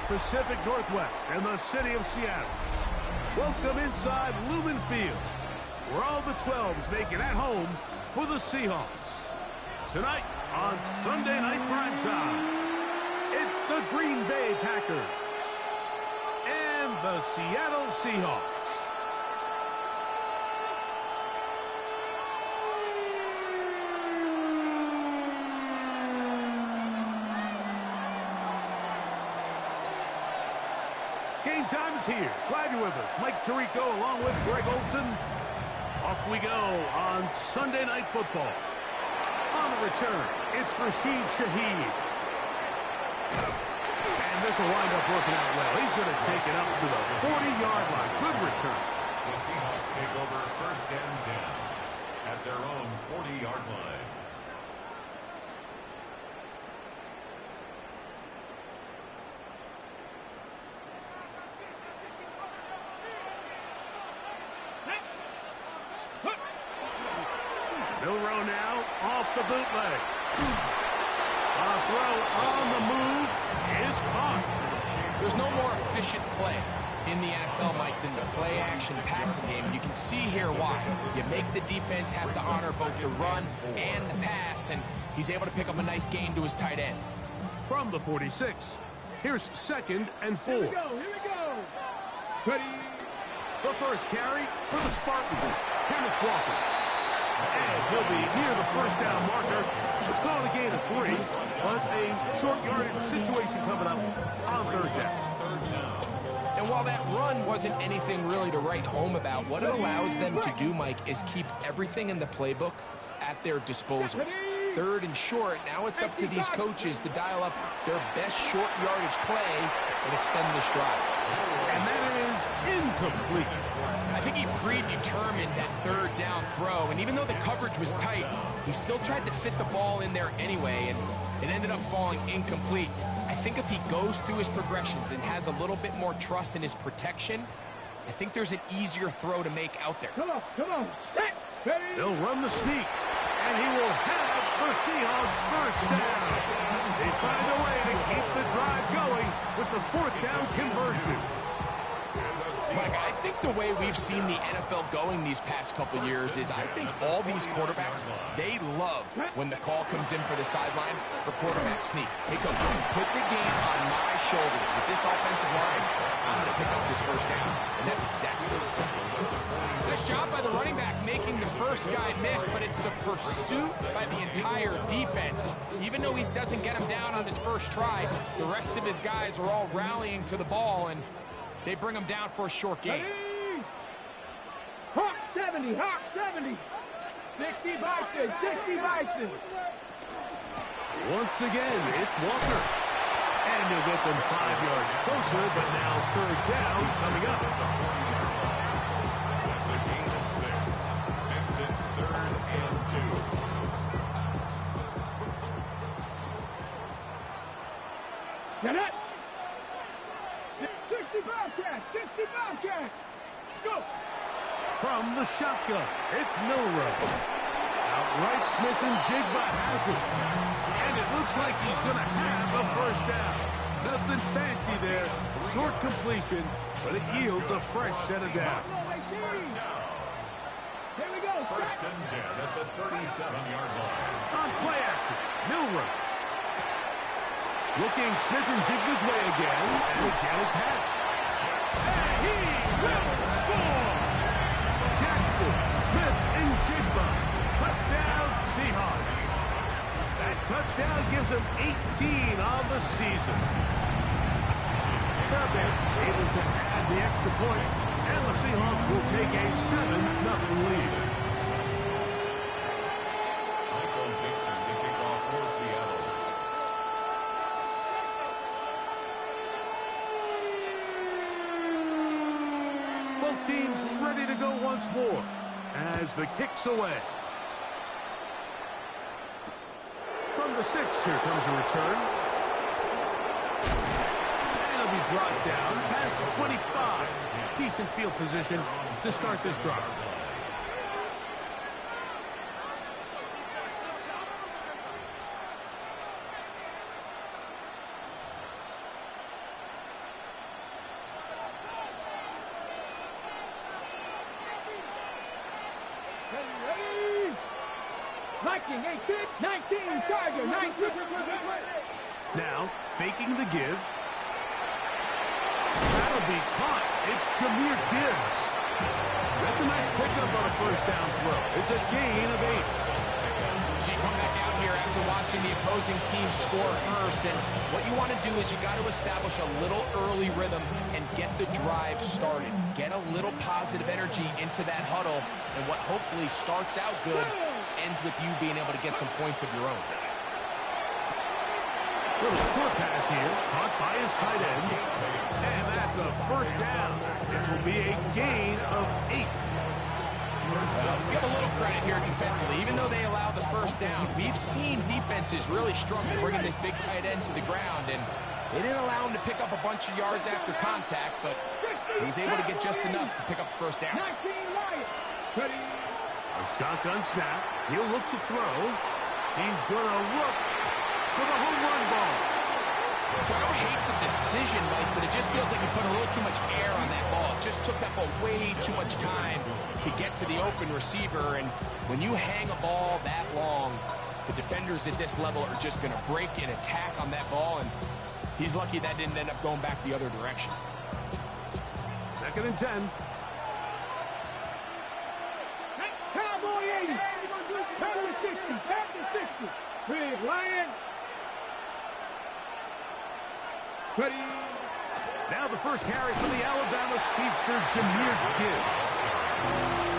Pacific Northwest and the city of Seattle. Welcome inside Lumen Field, where all the 12s make it at home for the Seahawks. Tonight on Sunday Night Primetime, it's the Green Bay Packers and the Seattle Seahawks. Game time is here. Glad you're with us. Mike Tirico along with Greg Olson. Off we go on Sunday Night Football. On the return, it's Rashid Shaheed. And this will wind up working out well. He's going to take it up to the 40-yard line. Good return. The Seahawks take over first and 10 at their own 40-yard line. Milrow now off the bootleg. A throw on the move is caught. There's no more efficient play in the NFL, Mike, than the play-action passing game. You can see here why. You make the defense have to honor both the run and the pass, and he's able to pick up a nice gain to his tight end. From the 46, here's 2nd and 4. Here we go. Steady. The first carry for the Spartans, Kenneth Walker. And he'll be near the first down marker. It's called a gain of 3, but a short yardage situation coming up on 3rd down. And while that run wasn't anything really to write home about, what it allows them to do, Mike, is keep everything in the playbook at their disposal. 3rd and short, now it's up to these coaches to dial up their best short yardage play and extend this drive. And that is incomplete. I think he predetermined that 3rd down throw, and even though the coverage was tight, he still tried to fit the ball in there anyway, and it ended up falling incomplete. I think if he goes through his progressions and has a little bit more trust in his protection, I think there's an easier throw to make out there. Come on. Set. Steady. They'll run the sneak, and he will have the Seahawks first down. They find a way to keep the drive going with the 4th down conversion. Mike, I think the way we've seen the NFL going these past couple years is I think all these quarterbacks, they love when the call comes in for the sideline for quarterback sneak. Hey, coach, put the game on my shoulders. With this offensive line, I'm going to pick up this first down. And that's exactly what it's going. Nice job by the running back making the first guy miss, but it's the pursuit by the entire defense. Even though he doesn't get him down on his first try, the rest of his guys are all rallying to the ball, and they bring him down for a short gain. Hawk 70. 60 Bison. Once again, it's Walker. And he'll get them 5 yards closer, but now 3rd down coming up. That's a gain of 6. Makes it 3rd and 2. Get it. 60 Bobcat. Let's go. From the shotgun, it's Milrow. Outright Smith and Jigba has it. And it looks like he's going to have a first down. Nothing fancy there. Short completion, but it yields a fresh set of downs. Here we go. First and 10 at the 37-yard line. On play action, Milrow. Looking Smith and Jigba's way again, and again a catch. And he will score! Jackson, Smith, and Jigba. Touchdown, Seahawks. That touchdown gives them 18 on the season. Fairbanks able to add the extra point, and the Seahawks will take a 7-0 lead. Michael Dixon to kick off for Seattle. Both teams ready to go once more as the kick's away. From the 6, here comes a return. And it'll be brought down past the 25. Decent field position to start this drive. checking, 18, 19, Tiger, 19. Now, faking the give. That'll be caught. It's Jameer Gibbs. That's a nice pickup on a first down throw. It's a gain of 8. So you come back out here after watching the opposing team score first, and what you want to do is you got to establish a little early rhythm and get the drive started. Get a little positive energy into that huddle, and what hopefully starts out good ends with you being able to get some points of your own. Little short pass here, caught by his tight end, and that's a first down. It will be a gain of 8. Give a little credit here defensively. Even though they allow the first down, we've seen defenses really struggle bringing this big tight end to the ground, and they didn't allow him to pick up a bunch of yards after contact, but he was able to get just enough to pick up the first down. A shotgun snap. He'll look to throw. He's going to look for the home run ball. So I don't hate the decision, Mike, but it just feels like you put a little too much air on that ball. It just took up way too much time to get to the open receiver, and when you hang a ball that long, the defenders at this level are just going to break and attack on that ball, and he's lucky that didn't end up going back the other direction. 2nd and 10. Cowboy 80. Back to 60. Back to 60. Big Lion. Ready. Now the first carry for the Alabama speedster, Jameer Gibbs.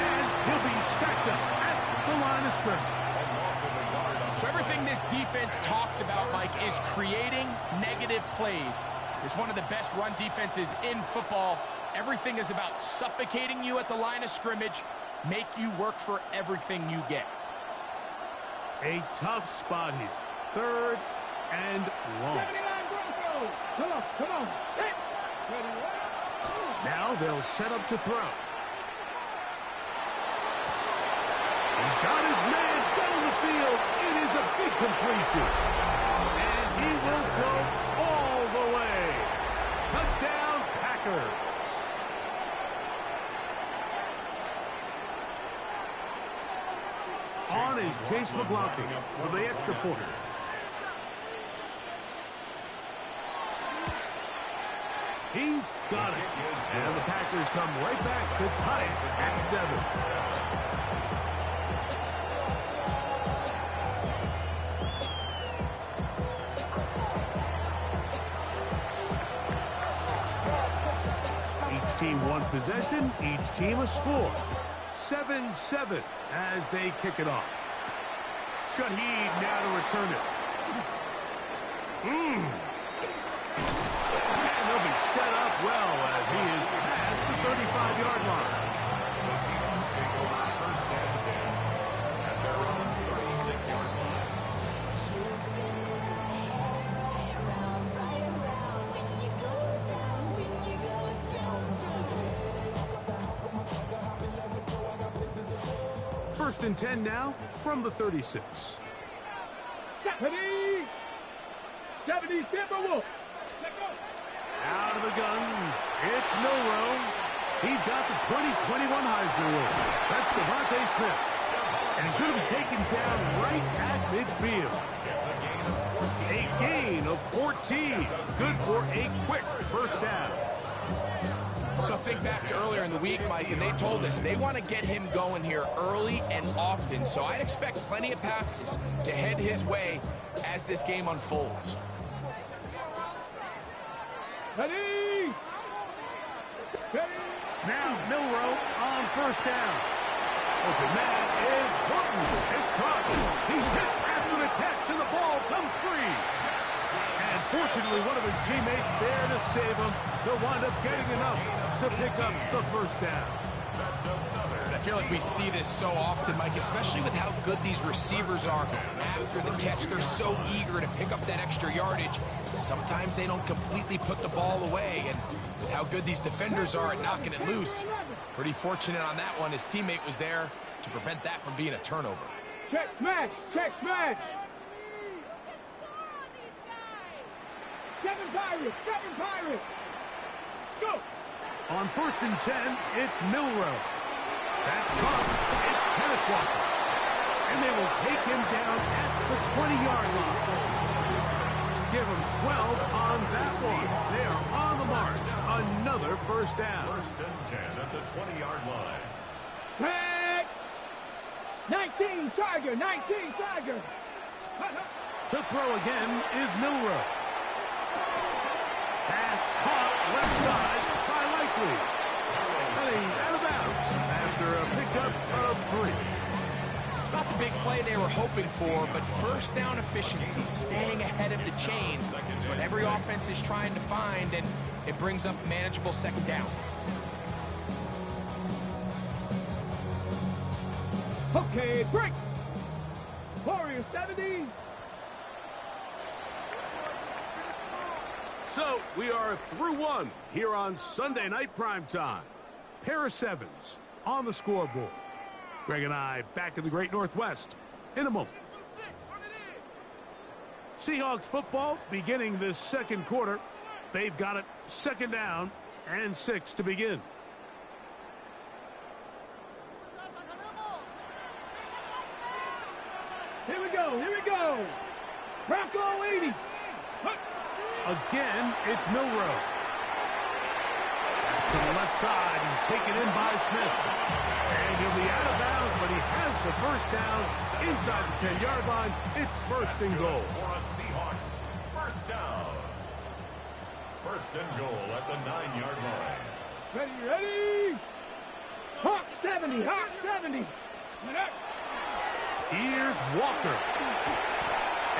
And he'll be stacked up at the line of scrimmage. So everything this defense talks about, Mike, is creating negative plays. It's one of the best run defenses in football. Everything is about suffocating you at the line of scrimmage, make you work for everything you get. A tough spot here. 3rd and long. Come on, come on. Now they'll set up to throw. He's got his man down the field. It is a big completion. And he will go all the way. Touchdown, Packers. On is Chase McLaughlin for the extra point. He's got it. And the Packers come right back to tie it at 7. Each team one possession, each team a score. 7-7 as they kick it off. Shaheed now to return it. He'll be set up well as he is past the 35-yard line. The Seahawks take over 1st and 10 at their own 36-yard line. First and 10 now from the 36. 70. 70, Timberwolf. Let go. Out of the gun, it's Milroe. He's got the 2021 Heisman winner. That's Devontae Smith. And he's going to be taken down right at midfield. A gain of 14. Good for a quick first down. So think back to earlier in the week, Mike, and they told us they want to get him going here early and often. So I'd expect plenty of passes to head his way as this game unfolds. Ready. Ready. Now Milroe on first down. Open man is Horton. It's caught. He's hit after the catch, and the ball comes free. And fortunately, one of his teammates there to save him. He'll wind up getting enough to pick up the first down. I feel like we see this so often, Mike, especially with how good these receivers are after the catch. They're so eager to pick up that extra yardage. Sometimes they don't completely put the ball away, and with how good these defenders are at knocking it loose, pretty fortunate on that one. His teammate was there to prevent that from being a turnover. Check smash. Check smash. 7 Pirates. 7 Pirates. Let's go. On first and 10, it's Milroe. That's caught. It's Kenneth Walker. And they will take him down at the 20-yard line. Give him 12 on that one. They are on the march. Another first down. First and 10 at the 20-yard line. Back. 19 Tiger, 19 Tiger. To throw again is Milroe. Pass caught left side by Likely. And he's out of bounds after a pickup of 3. It's not the big play they were hoping for, but first down efficiency, staying ahead of the chains, is what every offense is trying to find, and it brings up a manageable second down. Okay, break. Warrior 70. So we are through one here on Sunday Night Primetime. Pair of 7s on the scoreboard. Greg and I back in the Great Northwest in a moment. Seahawks football beginning this second quarter. They've got it second down and 6 to begin. Here we go, here we go. Bronco 80. Again, it's Milroe. To the left side and taken in by Smith. And he'll be out of bounds, but he has the first down inside the 10-yard line. It's first and goal. For a Seahawks first down. First and goal at the 9-yard line. Ready, ready. Hawk 70, Hawk 70. Here's Walker.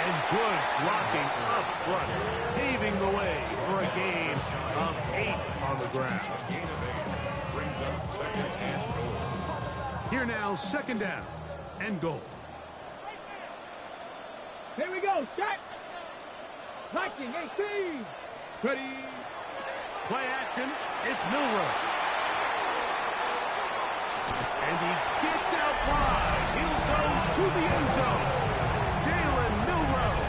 And good blocking up front, paving the way for a gain of 8 on the ground. Gain of 8 brings up second and goal. Here now, second down and goal. Here we go, shot. Viking 18. Ready. Play action, it's Milroe. And he gets out wide. He'll go to the end zone. Jalen Milroe.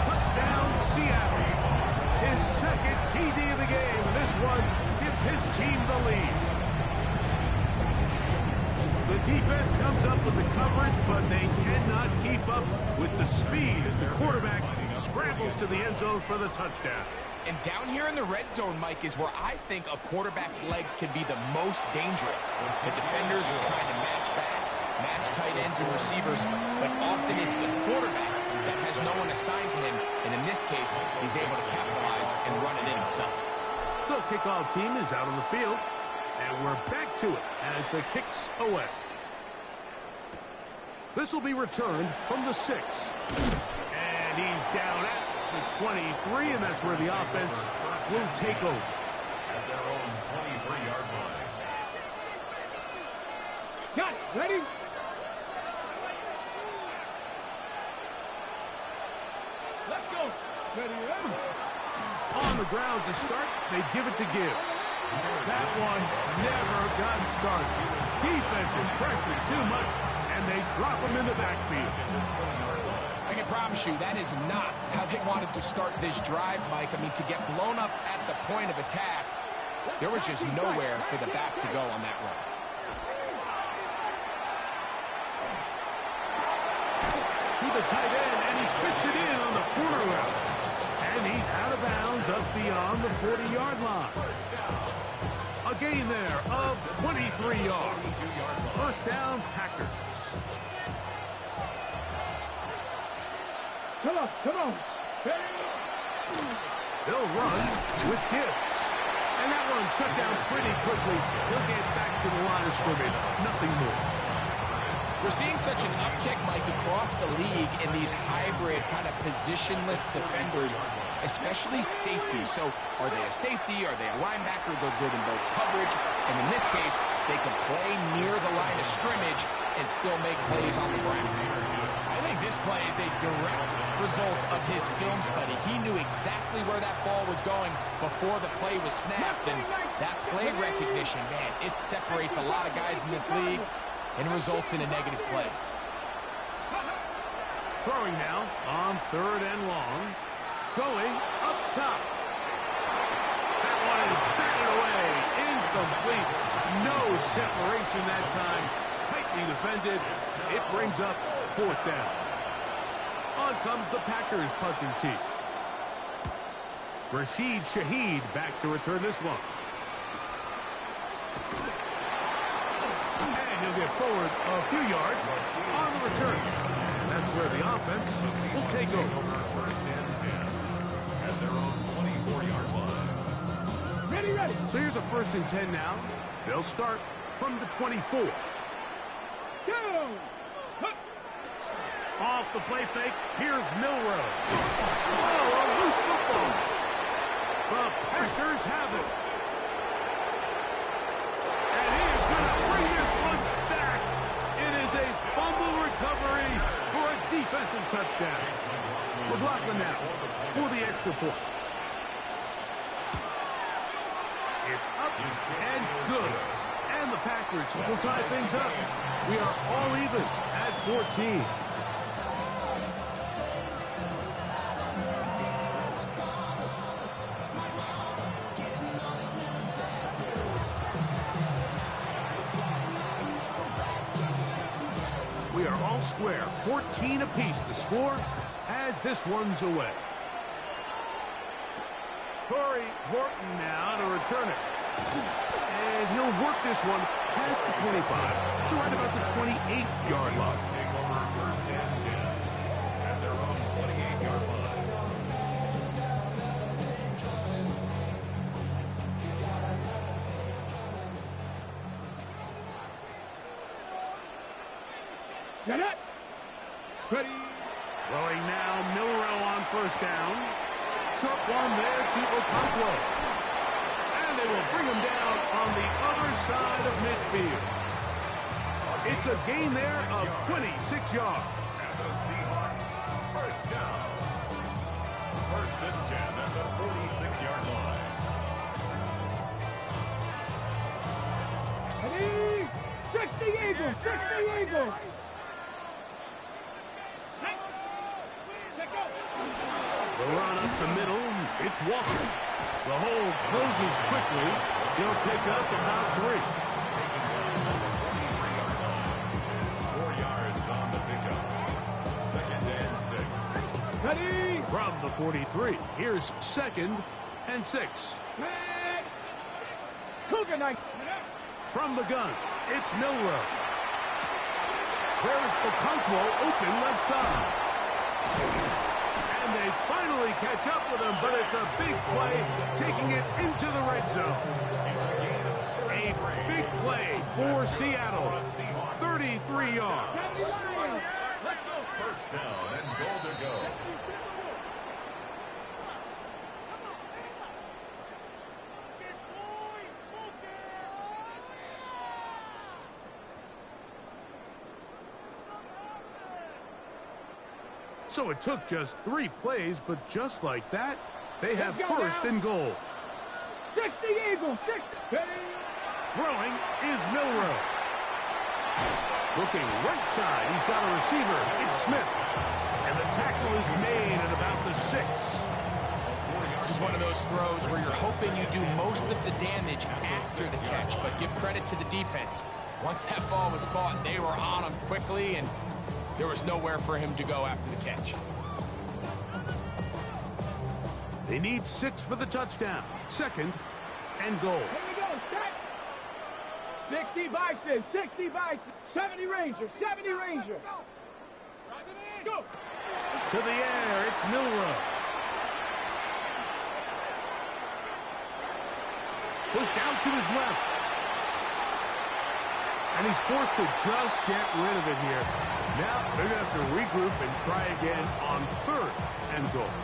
Touchdown, Seattle. His second TD of the game. This one gives his team the lead. The defense comes up with the coverage, but they cannot keep up with the speed as the quarterback scrambles to the end zone for the touchdown. And down here in the red zone, Mike, is where I think a quarterback's legs can be the most dangerous. The defenders are trying to match backs, match tight ends and receivers, but often it's the quarterback that has no one assigned to him, and in this case, he's able to capitalize and run it in himself. The kickoff team is out on the field, and we're back to it as the kick's away. This will be returned from the 6. And he's down at the 23, and that's where the offense will take over. At their own 23-yard line. Got it. Ready. Let's go. Ready, ready. On the ground to start, they give it to Gibbs. That one never got started. Defensive pressure too much, and they drop him in the backfield. I can promise you that is not how they wanted to start this drive, Mike. I mean, to get blown up at the point of attack, there was just nowhere for the back to go on that run. To the tight end, and he fits it in on the corner route. And he's out of bounds up beyond the 40-yard line. A gain there of 23 yards. First down, Packers. Come on, come on. They'll run with Gibbs. And that one shut down pretty quickly. He'll get back to the line of scrimmage. Nothing more. We're seeing such an uptick, Mike, across the league in these hybrid kind of positionless defenders, especially safety. So are they a safety? Are they a linebacker? They're good in both coverage. And in this case, they can play near the line of scrimmage and still make plays on the ground. I think this play is a direct result of his film study. He knew exactly where that ball was going before the play was snapped. And that play recognition, man, it separates a lot of guys in this league and results in a negative play. Throwing now on 3rd and long. Going up top. That one is batted away. Incomplete. No separation that time. Tightly defended. It brings up 4th down. On comes the Packers punting team. Rashid Shaheed back to return this one. And he'll get forward a few yards on the return. And that's where the offense will take over. First and 10 at their own 24-yard line. Ready. So here's a 1st and 10 now. They'll start from the 24. Go. Off the play fake, here's Milroe. Oh, a loose football. The Packers have it. And he is going to bring this one back. It is a fumble recovery for a defensive touchdown. McLaughlin now for the extra point. It's up and good. And the Packers will tie things up. We are all even at 14. We are all square, 14 apiece the score as this one's away. Corey Horton now to return it. And he'll work this one past the 25 to right about the 28-yard line. Take over 1st and 10 at their own 28-yard line. Get it. Ready. Throwing now, Milroe on 1st down. Short one there to Okonkwo. And they will bring him down on the other side of midfield. It's a gain there of 26 yards. And the Seahawks, 1st down. 1st and 10 at the 46-yard line. Ready. 60 Eagles. 60 Eagles. The run up the middle, it's Walker. The hole closes quickly. He'll pick up about 3. 4 yards on the pickup. 2nd and 6. Ready. From the 43, here's 2nd and 6. Cougar night. From the gun, it's Milroe. There's Okonkwo open left side. And they finally catch up with him, but it's a big play, taking it into the red zone. A big play for Seattle. 33 yards. 1st down and goal to go. So it took just 3 plays, but just like that, they have 1st and goal. 60 Eagles. 60. Throwing is Milroe. Looking right side, he's got a receiver. It's Smith. And the tackle is made at about the 6. This is one of those throws where you're hoping you do most of the damage after the catch, but give credit to the defense. Once that ball was caught, they were on him quickly, and there was nowhere for him to go after the catch. They need 6 for the touchdown. 2nd and goal. Here we go. Set. 60 Bison. 60 Bison. 70 Ranger. 70 Ranger. Go. To the air, it's Milroe. Pushed out to his left. And he's forced to just get rid of it here. Now they're going to have to regroup and try again on 3rd and goal.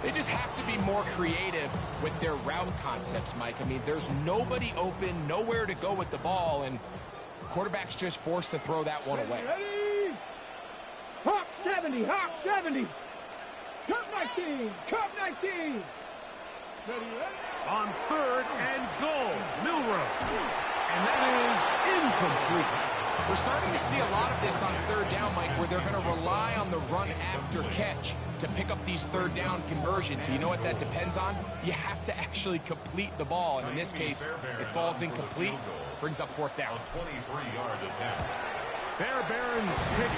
They just have to be more creative with their route concepts, Mike. I mean, there's nobody open, nowhere to go with the ball, and quarterback's just forced to throw that one away. Ready. Hawk 70. Hawk 70. Cup 19. Cup 19. Ready. On 3rd and goal, Milroe. And that is incomplete. We're starting to see a lot of this on 3rd down, Mike, where they're going to rely on the run after catch to pick up these 3rd down conversions. So you know what that depends on? You have to actually complete the ball. And in this case, it falls incomplete, brings up 4th down. 23-yard attack. Fairbairn's kick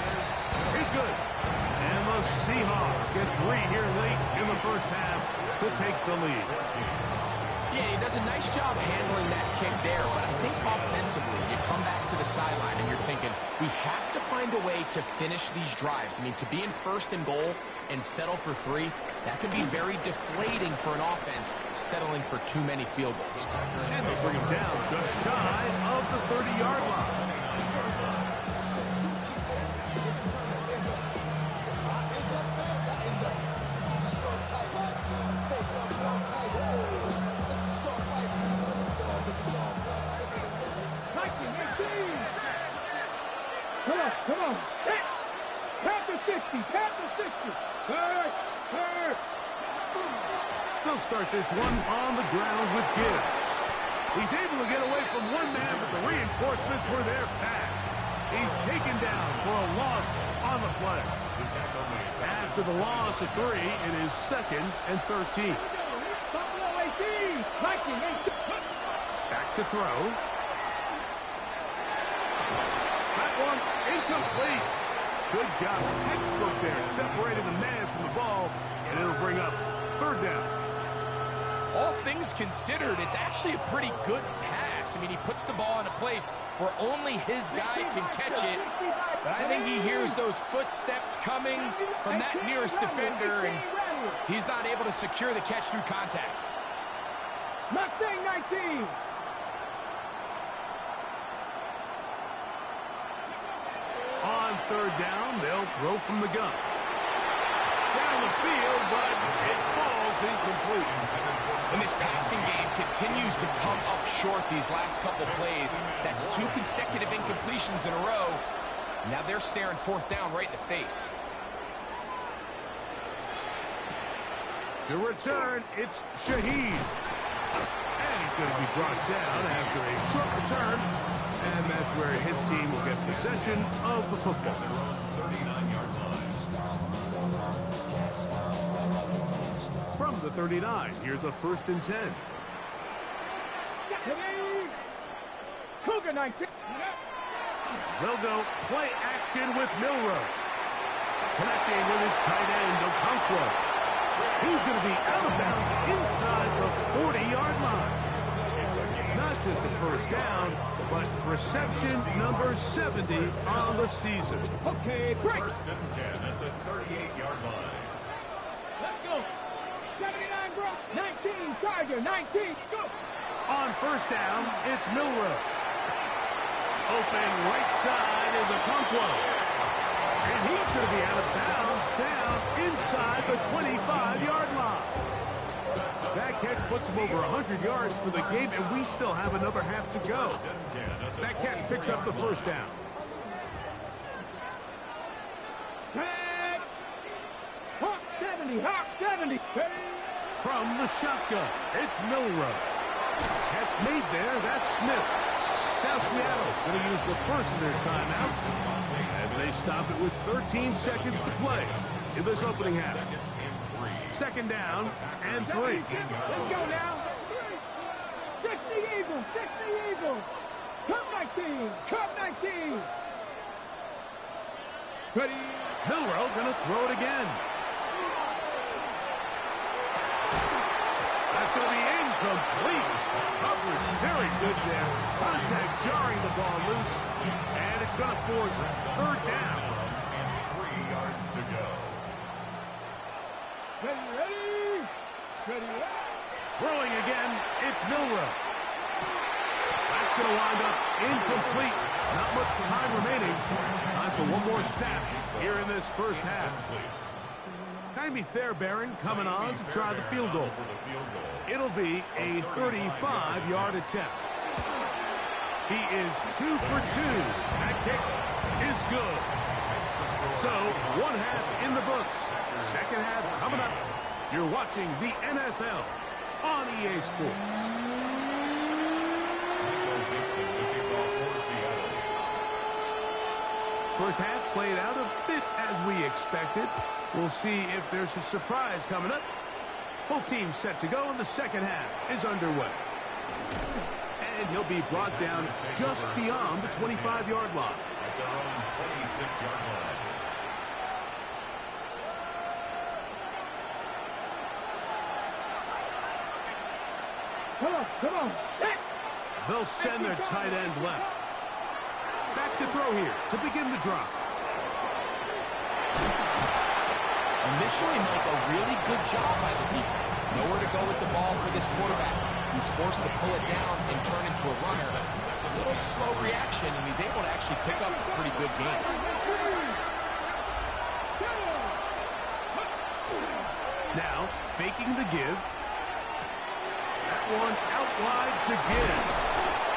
is good. And the Seahawks get 3 here late in the first half to take the lead. Yeah, he does a nice job handling that kick there, but I think offensively, you come back to the sideline and you're thinking, we have to find a way to finish these drives. I mean, to be in first and goal and settle for 3, that can be very deflating for an offense settling for too many field goals. And they bring him down just shy of the 30-yard line. Come on. Tap the 60. Tap the 60. Hurt. They'll start this one on the ground with Gibbs. He's able to get away from one man, but the reinforcements were there fast. He's taken down for a loss on the play. After the loss of 3, it is 2nd and 13. Back to throw. That one incomplete. Good job. Textbook there, separating the man from the ball, and it'll bring up 3rd down. All things considered, it's actually a pretty good pass. I mean, he puts the ball in a place where only his guy can catch it. But I think he hears those footsteps coming from that nearest defender, and he's not able to secure the catch through contact. Mustang 19. On 3rd down, they'll throw from the gun. Down the field, but it falls incomplete. And this passing game continues to come up short these last couple plays. That's 2 consecutive incompletions in a row. Now they're staring 4th down right in the face. To return, it's Shaheed. And he's going to be brought down after a short return. And that's where his team will get possession of the football. From the 39, here's a 1st and 10. Cougar 19. They'll go play action with Milroe. Connecting with his tight end, Okonkwo. He's going to be out of bounds inside the 40-yard line. Not just a 1st down, but reception number 70 on the season. Okay, break. 1st and 10 at the 38-yard line. Let's go. 79, bro. 19, Tiger. 19. Go. On 1st down, it's Milroe. Open right side is Okonkwo. And he's going to be out of bounds down inside the 25-yard line. That catch puts him over 100 yards for the game, and we still have another half to go. That catch picks up the 1st down. Hawk 70, Hawk 70. From the shotgun, it's Milroe. Catch made there, that's Smith. Now Seattle's going to use the first of their timeouts as they stop it with 13 seconds to play in this opening half. 2nd down and 3. Let's go now. 60 Eagles, 60 Eagles. Cup 19, Cup 19. Ready. Milroe going to throw it again. That's going to be incomplete. Coverage very good there. Contact jarring the ball loose. And it's going to force 3rd down. And 3 yards to go. Ready. Ready. Throwing again, it's Milroe. That's going to wind up incomplete. Not much time remaining. Time for one more snap here in this 1st half. Jaime Fairbairn coming on to try the field goal. It'll be a 35-yard attempt. He is 2 for 2. That kick is good. So, 1 half in the books. 2nd half coming up. You're watching the NFL on EA Sports. First half played out a bit as we expected. We'll see if there's a surprise coming up. Both teams set to go, and the 2nd half is underway. And he'll be brought down just beyond the 25-yard line. their own 26-yard line. Come on. Set. They'll send their tight end left. Back to throw here to begin the drop. Initially, Mike, a really good job by the defense. Nowhere to go with the ball for this quarterback. He's forced to pull it down and turn into a runner. A little slow reaction, and he's able to actually pick up a pretty good game. Now, faking the give. That one out wide to Gibbs.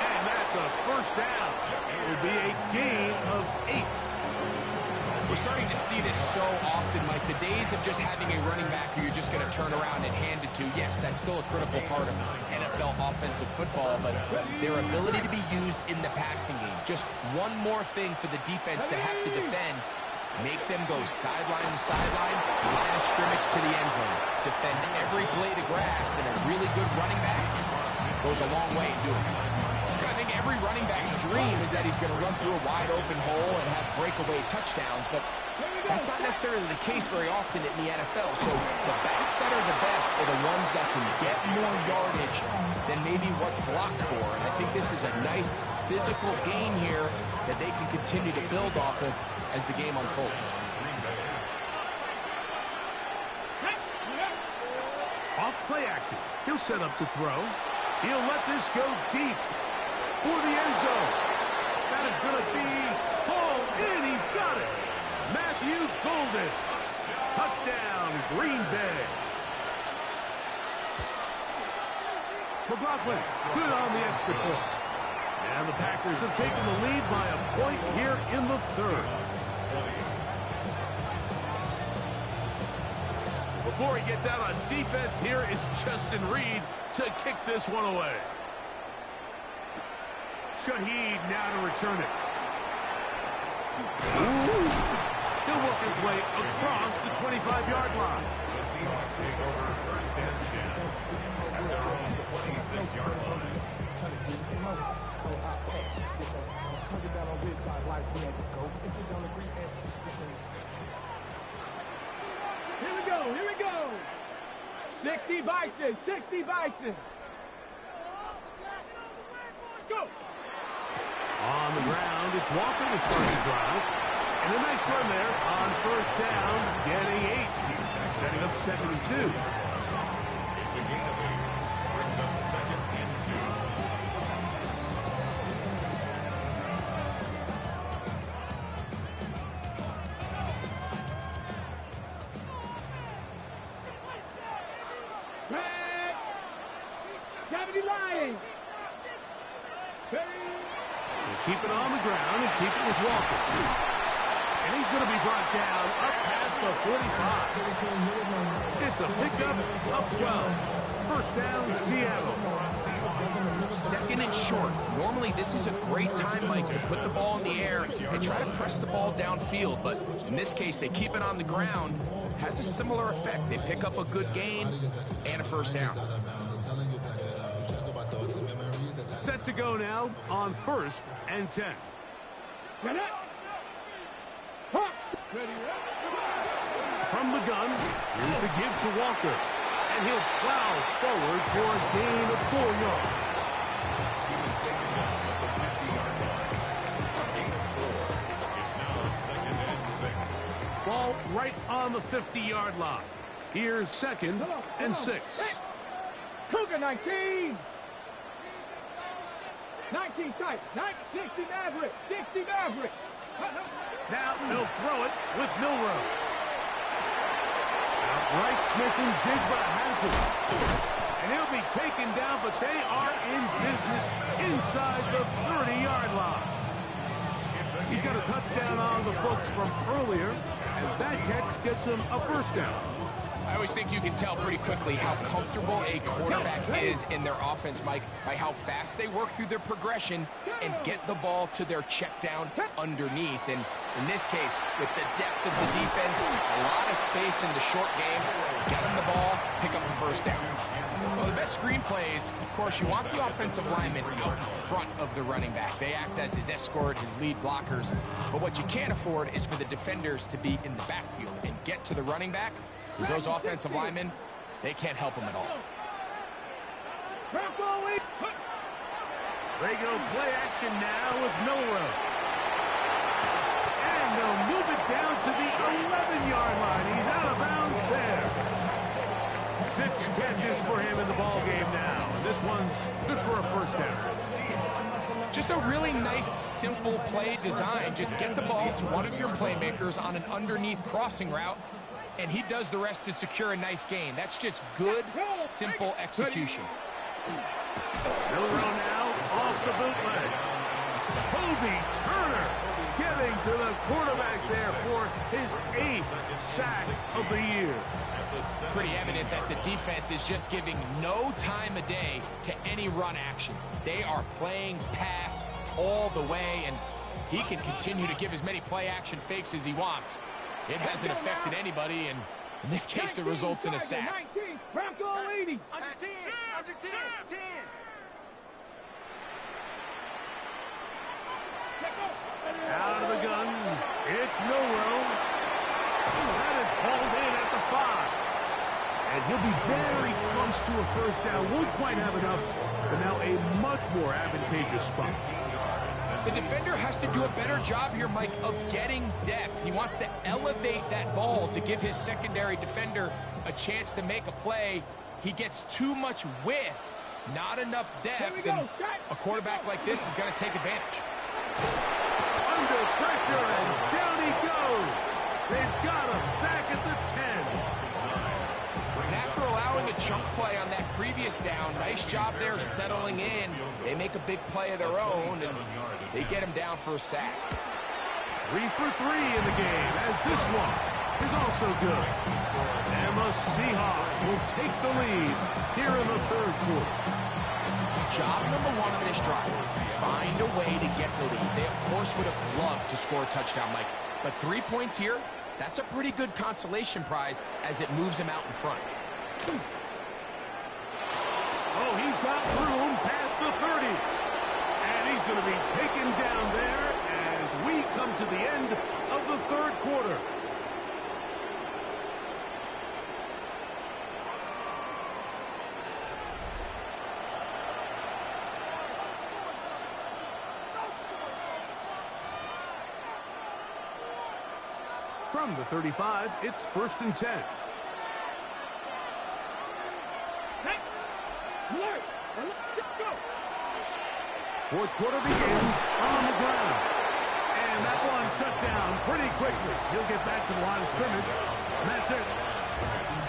And that's a first down. It will be a gain of 8. We're starting to see this so often, Mike. The days of just having a running back who you're just going to turn around and hand it to, yes, that's still a critical part of NFL offensive football, but their ability to be used in the passing game. Just one more thing for the defense to have to defend. Make them go sideline to sideline, line of scrimmage to the end zone. Defend every blade of grass, and a really good running back goes a long way in doing it. I think every running back's dream is that he's going to run through a wide open hole and have breakaway touchdowns, but that's not necessarily the case very often in the NFL. So the backs that are the best are the ones that can get more yardage than maybe what's blocked for. And I think this is a nice physical game here that they can continue to build off of as the game unfolds. Off play action. He'll set up to throw. He'll let this go deep for the end zone. That is going to be hauled in. He's got it. Matthew Golden. Touchdown, Green Bay. McLaughlin, good on the extra point. And the Packers have taken the lead by a point here in the third. Before he gets out on defense, here is Justin Reed to kick this one away. Shaheed now to return it. Ooh. He'll work his way across the 25-yard line. The Seahawks take over first and 10 at their own 26-yard line. Here we go. 60 Bison, 60 Bison. Go. On the ground, it's Walker to start the drive. And a nice run there on first down, getting 8. Setting up 2nd and 2. It's a gain of 8. Brings up 2nd and 2. Keep it on the ground and keep it with Walker. And he's going to be brought down up past the 45. It's a pickup of 12. First down, Seattle. 2nd and short. Normally, this is a great time, Mike, to put the ball in the air and try to press the ball downfield. But in this case, they keep it on the ground. Has a similar effect. They pick up a good gain and a first down. Set to go now on 1st and 10. From the gun, here's the give to Walker. And he'll plow forward for a gain of 4 yards. He was taken down at the 50-yard line. A gain of 4. It's now 2nd and 6. Ball right on the 50-yard line. Here's 2nd and 6. Cougar 19. 19 tight. 60 Maverick. 60 Maverick. Now they'll throw it with Milrow. Outright Smith and Jigba has it. And he'll be taken down, but they are in business inside the 30-yard line. He's got a touchdown on the books from earlier, and that catch gets him a first down. I always think you can tell pretty quickly how comfortable a quarterback is in their offense, Mike, by how fast they work through their progression and get the ball to their check down underneath. And in this case, with the depth of the defense, a lot of space in the short game, get them the ball, pick up the first down. Well, the best screen plays, of course, you want the offensive lineman out in front of the running back. They act as his escort, his lead blockers. But what you can't afford is for the defenders to be in the backfield and get to the running back, because those offensive linemen, they can't help them at all. They go play action now with Milrow. And they'll move it down to the 11-yard line. He's out of bounds there. 6 catches for him in the ball game now. This one's good for a first down. Just a really nice, simple play design. Just get the ball to one of your playmakers on an underneath crossing route, and he does the rest to secure a nice gain. That's just good, simple execution. Milrow now off the bootleg. Kobe Turner getting to the quarterback there for his 8th sack of the year. Pretty evident that the defense is just giving no time of day to any run actions. They are playing pass all the way, and he can continue to give as many play-action fakes as he wants. It hasn't affected anybody, and in this case, it results in a sack. 19, Bronco 80. Under 10, under 10, 10. Out of the gun, it's Milrow. That is hauled in at the 5. And he'll be very close to a first down. Won't quite have enough, but now a much more advantageous spot. The defender has to do a better job here, Mike, of getting depth. He wants to elevate that ball to give his secondary defender a chance to make a play. He gets too much width, not enough depth, and a quarterback like this is going to take advantage. Under pressure, and down he goes. They've got him back at the 10. And after allowing a chunk play on that previous down, nice job there settling in. They make a big play of their own, and they get him down for a sack. 3 for 3 in the game, as this one is also good. And the Seahawks will take the lead here in the 3rd quarter. Job number 1 on this drive, find a way to get the lead. They, of course, would have loved to score a touchdown, Mike. But 3 points here, that's a pretty good consolation prize as it moves him out in front. Oh, he's got room past the 30. And he's going to be taken down there as we come to the end of the 3rd quarter. From the 35, it's 1st and 10. Fourth quarter begins on the ground. And that one shut down pretty quickly. He'll get back to the line of scrimmage, and that's it.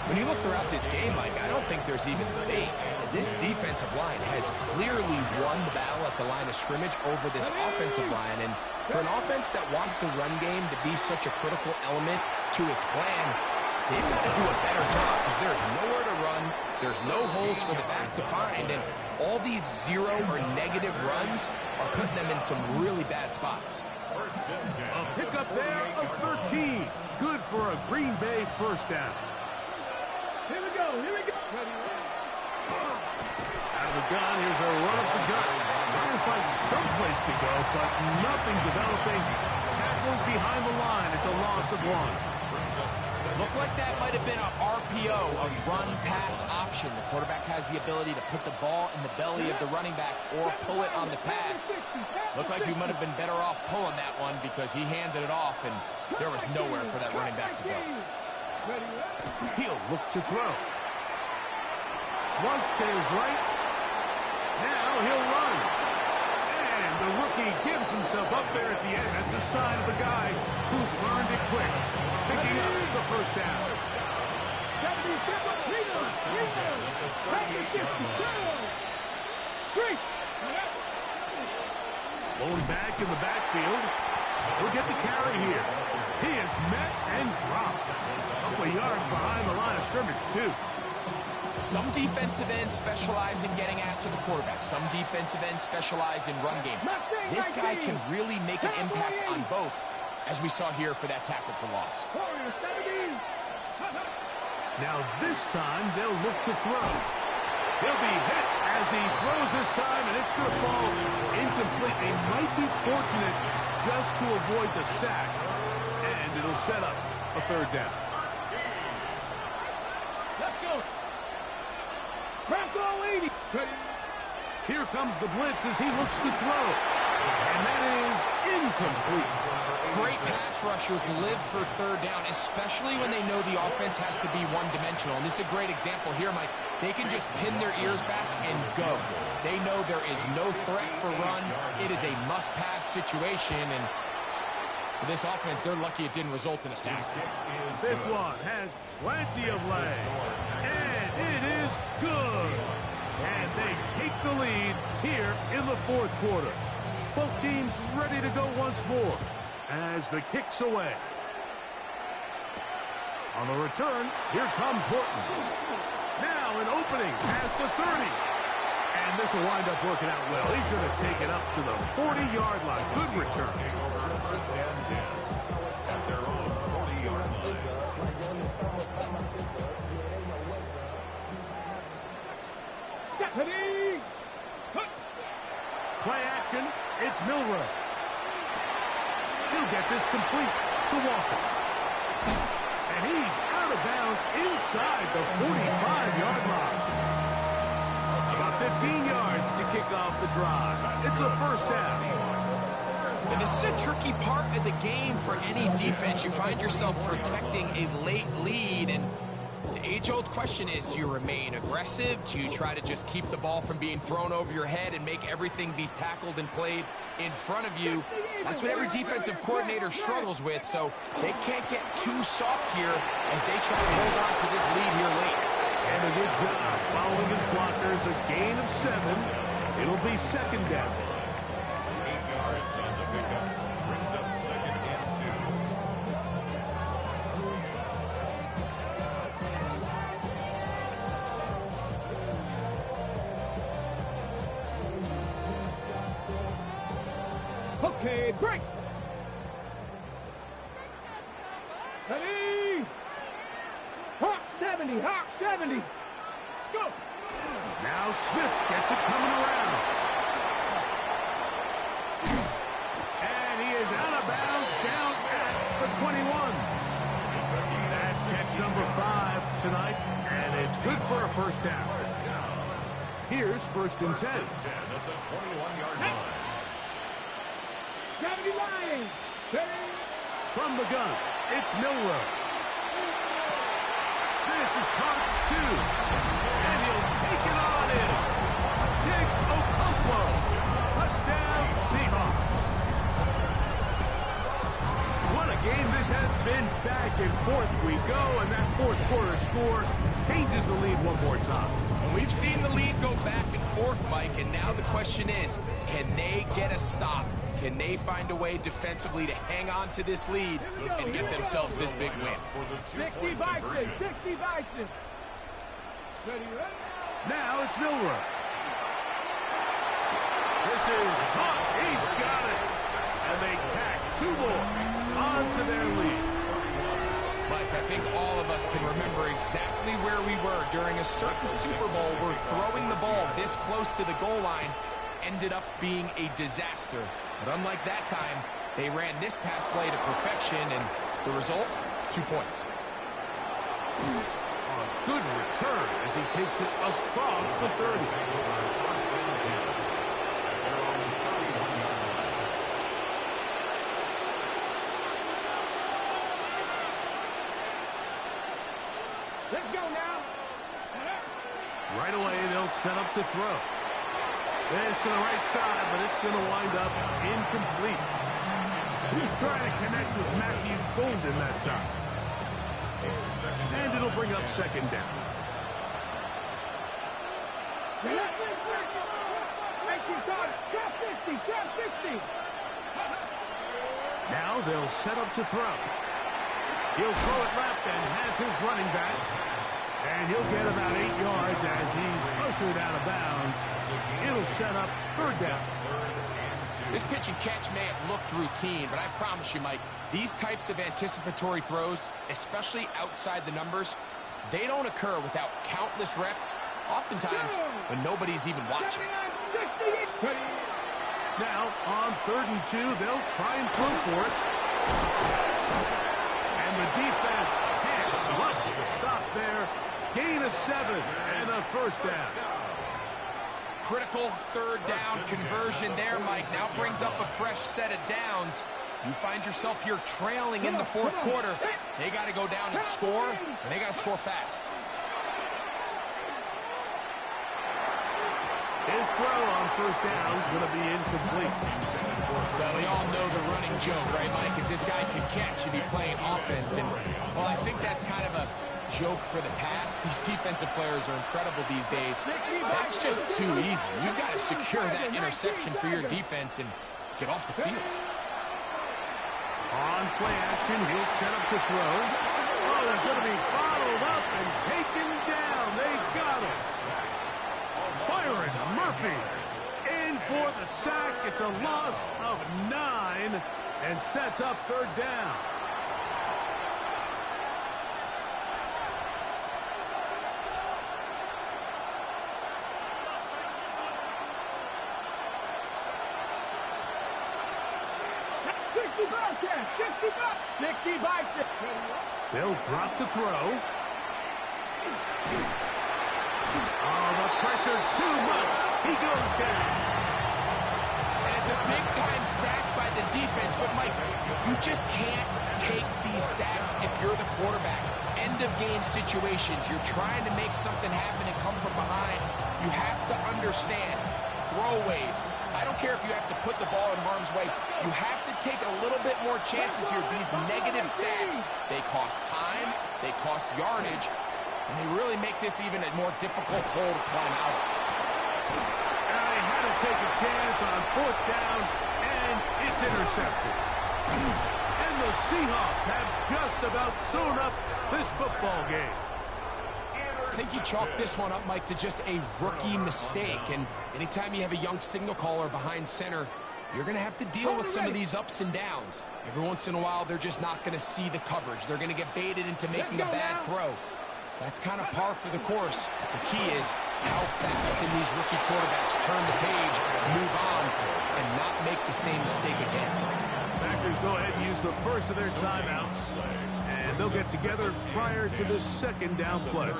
When you look throughout this game, Mike, I don't think there's even debate. This defensive line has clearly won the battle at the line of scrimmage over this offensive line. And for an offense that wants the run game to be such a critical element to its plan, they've got to do a better job because there's nowhere to run. There's no holes for the back to find. And all these 0 or negative runs are putting them in some really bad spots. A pickup there of 13. Good for a Green Bay first down. Here we go, here we go. Out of the gun, here's a run up the gut. Trying to find someplace to go, but nothing developing. Tackled behind the line. It's a loss of 1. Looked like that might have been an RPO, a run-pass option. The quarterback has the ability to put the ball in the belly of the running back or pull it on the pass. Looked like he might have been better off pulling that one because he handed it off, and there was nowhere for that running back to go. He'll look to throw. Flush to his right. Now he'll run. And the rookie gives himself up there at the end. That's a sign of a guy who's learned it quick. Picking up the first down. Blown back in the backfield. He'll get the carry here. He is met and dropped. A couple of yards behind the line of scrimmage, too. Some defensive ends specialize in getting after the quarterback. Some defensive ends specialize in run game. This guy can really make an impact on both, as we saw here for that tackle for loss. Now this time they'll look to throw. He'll be hit as he throws this time, and it's going to fall incomplete. They might be fortunate just to avoid the sack, and it'll set up a third down. Let's go. Bronco 80. Here comes the blitz as he looks to throw, and that is incomplete. Great pass rushers live for third down, especially when they know the offense has to be one-dimensional. And this is a great example here, Mike. They can just pin their ears back and go. They know there is no threat for run. It is a must-pass situation, and for this offense, they're lucky it didn't result in a sack. This one has plenty of leg, and it is good. And they take the lead here in the fourth quarter. Both teams ready to go once more as the kick's away. On the return, here comes Horton. Now an opening past the 30. And this will wind up working out well. He's going to take it up to the 40-yard line. Good return. At their own 40-yard line. Deputy. Play action. It's Milroe. He'll get this complete to Walker. And he's out of bounds inside the 45-yard line. About 15 yards to kick off the drive. It's a first down. And this is a tricky part of the game for any defense. You find yourself protecting a late lead, and the age-old question is, do you remain aggressive? Do you try to just keep the ball from being thrown over your head and make everything be tackled and played in front of you? That's what every defensive coordinator struggles with, so they can't get too soft here as they try to hold on to this lead here late. And a good job following his blockers. A gain of 7. It'll be second down. 8 yards on the pickup. Brings up second and 2. Okay, break. Ready. Hawk 70, Hawk 70. Let's go. Now Smith gets it coming around. And he is out of bounds down at the 21. That's catch number 5 tonight, and it's good for a first down. Here's first and 10. 10 at the 21-yard line. 70 Lions. Ready. From the gun, it's Milroe. This is caught 2. And he'll take it on in. Jake Okonkwo. Touchdown Seahawks. What a game this has been. Back and forth we go, and that fourth quarter score changes the lead one more time. And we've seen the lead go back and forth, Mike, and now the question is, can they get a stop? Can they find a way defensively to hang on to this lead and get themselves this big win? 60 Bison, 60 Bison. Ready, ready. Now it's Milroe. This is caught. He's got it. And they tack 2 more onto their lead. Mike, I think all of us can remember exactly where we were during a certain Super Bowl where throwing the ball this close to the goal line ended up being a disaster. But unlike that time, they ran this pass play to perfection, and the result, 2 points. A good return as he takes it across the 30. Let's go now. Right away, they'll set up to throw. This to the right side, but it's going to wind up incomplete. He's trying to connect with Matthew Golden that time. And it'll bring up second down. Now they'll set up to throw. He'll throw it left and has his running back. And he'll get about 8 yards as he's ushered out of bounds. It'll set up third down. This pitch and catch may have looked routine, but I promise you, Mike, these types of anticipatory throws, especially outside the numbers, they don't occur without countless reps, oftentimes when nobody's even watching. Now, on 3rd and 2, they'll try and throw for it. And the defense can't block the stop there. Gain of 7 and a first down. Critical third down conversion there, Mike. Now brings up a fresh set of downs. You find yourself here trailing in the 4th quarter. They got to go down and score, and they got to score fast. His throw on first down is going to be incomplete. Well, we all know the running joke, right, Mike? If this guy can catch, he'd be playing offense. And, well, I think that's kind of a joke for the past. These defensive players are incredible these days. That's just too easy. You've got to secure that interception for your defense and get off the field. On play action, he'll set up to throw. Oh, he's going to be bottled up and taken down. They got us. Byron Murphy in for the sack. It's a loss of 9 and sets up third down. They'll drop to throw. Oh, the pressure too much. He goes down. And it's a big-time sack by the defense. But, Mike, you just can't take these sacks if you're the quarterback. End-of-game situations. You're trying to make something happen and come from behind. You have to understand throwaways. I don't care if you have to put the ball in harm's way. You have to take a little bit more chances here. These negative sacks, they cost time, they cost yardage, and they really make this even a more difficult hole to climb out of. They had to take a chance on 4th down, and it's intercepted. And the Seahawks have just about sewn up this football game. I think you chalk this one up, Mike, to just a rookie mistake. And anytime you have a young signal caller behind center, you're going to have to deal with some of these ups and downs. Every once in a while, they're just not going to see the coverage. They're going to get baited into making a bad throw. That's kind of par for the course. The key is how fast can these rookie quarterbacks turn the page, move on, and not make the same mistake again. Packers go ahead and use the first of their timeouts. And they'll get together prior to this 2nd down play.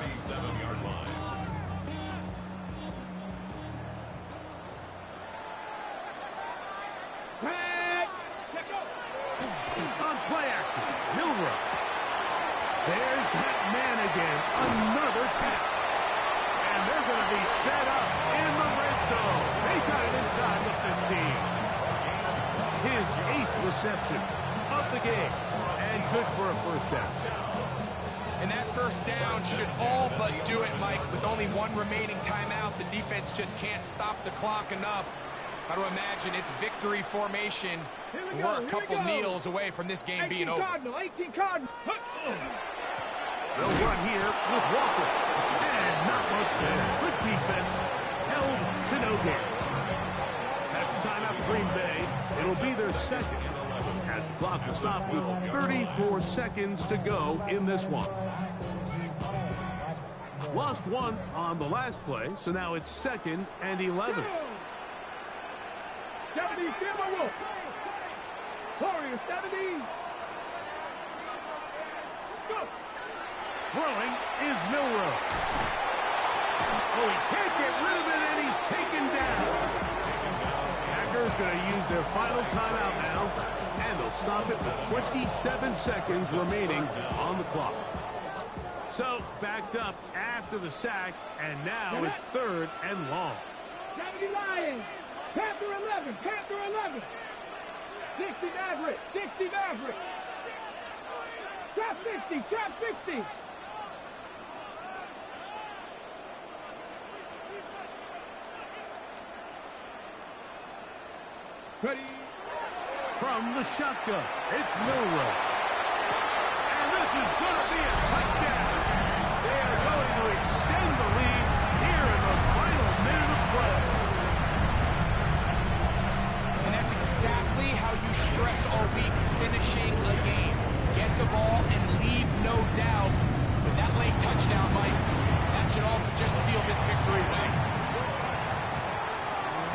On play action, Milrow. There's that man again. Another tap. And they're going to be set up in the red zone. They got it inside the 15. His 8th reception of the game. And good for a first down. And that first down should all but do it, Mike. With only one remaining timeout, the defense just can't stop the clock enough. Got to imagine it's victory formation. We're a couple kneels away from this game being over. 18 Cardinals. They'll run here with Walker. And not much there. Good defense. Held to no gain. That's the timeout for Green Bay. It'll be their 2nd. As the clock will stop with 34 seconds to go in this one. Lost 1 on the last play, so now it's 2nd and 11. 70, Warrior 70. Go. Throwing is Milrow. Oh, he can't get rid of it, and he's taken down. Packers going to use their final timeout now, and they'll stop it with 27 seconds remaining on the clock. So, backed up after the sack, and now it's 3rd and long. 70 Lions. Panther 11. Panther 11. 60 Maverick. 60 Maverick. Trap 60. Trap 60. Ready. From the shotgun, it's Milrow. And this This is going to be a touchdown. They are going to extend the lead here in the final minute of play. And that's exactly how you stress all week finishing a game. Get the ball and leave no doubt. With that late touchdown, Mike, that should all just seal this victory away.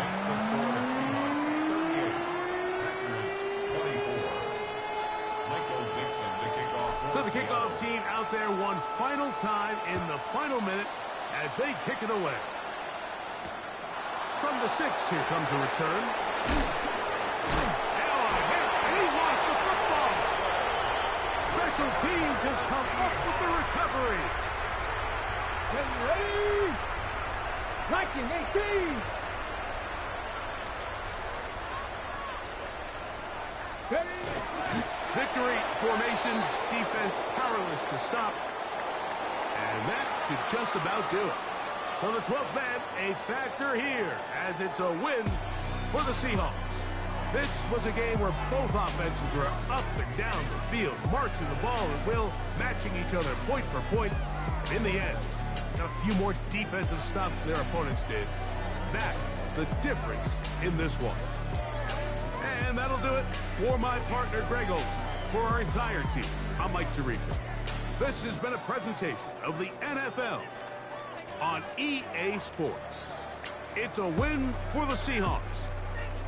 That's the score of Seahawks 38, Packers 24. Michael Dixon to kick off. So the kickoff team out there one final time in the final minute as they kick it away. From the 6, here comes a return. Now a hit, and he lost the football. Special teams has come up with the recovery. Getting ready. Liking 18. Ready. Victory formation, defense powerless to stop. And that should just about do it. So the 12th man, a factor here, as it's a win for the Seahawks. This was a game where both offenses were up and down the field, marching the ball at will, matching each other point for point. And in the end, a few more defensive stops than their opponents did. That is the difference in this one. And that'll do it for my partner, Greg Olson. For our entire team, I'm Mike Tirico. This has been a presentation of the NFL on EA Sports. It's a win for the Seahawks,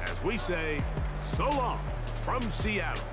as we say, so long from Seattle.